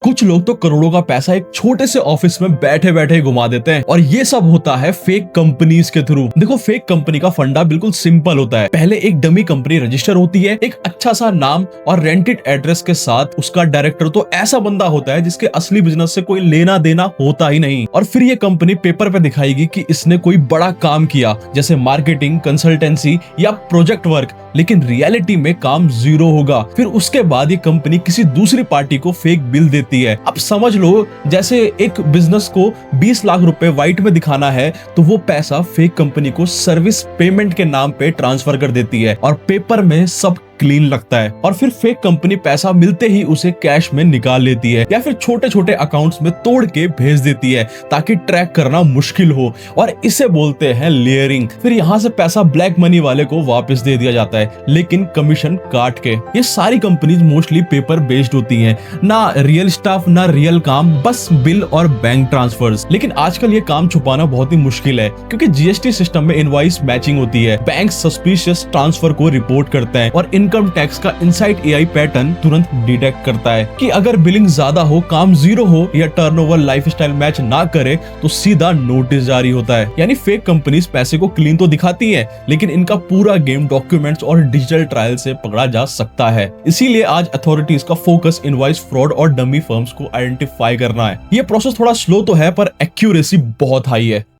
कुछ लोग तो करोड़ों का पैसा एक छोटे से ऑफिस में बैठे बैठे ही घुमा देते हैं, और ये सब होता है फेक कंपनीज के थ्रू। देखो, फेक कंपनी का फंडा बिल्कुल सिंपल होता है। पहले एक डमी कंपनी रजिस्टर होती है, एक अच्छा सा नाम और रेंटेड एड्रेस के साथ। उसका डायरेक्टर तो ऐसा बंदा होता है जिसके असली बिजनेस से कोई लेना देना होता ही नहीं, और फिर ये कंपनी पेपर पे दिखाएगी कि इसने कोई बड़ा काम किया, जैसे मार्केटिंग, कंसल्टेंसी या प्रोजेक्ट वर्क, लेकिन रियलिटी में काम जीरो होगा। फिर उसके बाद ये कंपनी किसी दूसरी पार्टी को फेक बिल देती है। अब समझ लो, जैसे एक बिजनेस को 20 लाख रुपए व्हाइट में दिखाना है, तो वो पैसा फेक कंपनी को सर्विस पेमेंट के नाम पे ट्रांसफर कर देती है, और पेपर में सब क्लीन लगता है। और फिर फेक कंपनी पैसा मिलते ही उसे कैश में निकाल लेती है, या फिर छोटे छोटे अकाउंट्स में तोड़ के भेज देती है, ताकि ट्रैक करना मुश्किल हो। और इसे बोलते हैं लेयरिंग। फिर यहाँ से पैसा ब्लैक मनी वाले को वापस दे दिया जाता है, लेकिन कमीशन काट के। ये सारी कंपनीज मोस्टली पेपर बेस्ड होती हैं, ना रियल स्टाफ, ना रियल काम, बस बिल और बैंक ट्रांसफर्स। लेकिन आजकल ये काम छुपाना बहुत ही मुश्किल है, क्योंकि जीएसटी सिस्टम में इनवॉइस मैचिंग होती है, बैंक सस्पिशियस ट्रांसफर को रिपोर्ट करते हैं, और इनकम टैक्स का इनसाइड एआई पैटर्न तुरंत डिटेक्ट करता है कि अगर बिलिंग ज्यादा हो, काम जीरो हो या टर्नओवर लाइफस्टाइल मैच ना करे, तो सीधा नोटिस जारी होता है। यानी फेक कंपनीज पैसे को क्लीन तो दिखाती हैं, लेकिन इनका पूरा गेम डॉक्यूमेंट्स और डिजिटल ट्रायल से पकड़ा जा सकता है। इसीलिए आज अथॉरिटीज का फोकस इनवॉइस फ्रॉड और डमी फर्म्स को आइडेंटिफाई करना है। ये प्रोसेस थोड़ा स्लो तो है, पर एक्यूरेसी बहुत हाई है।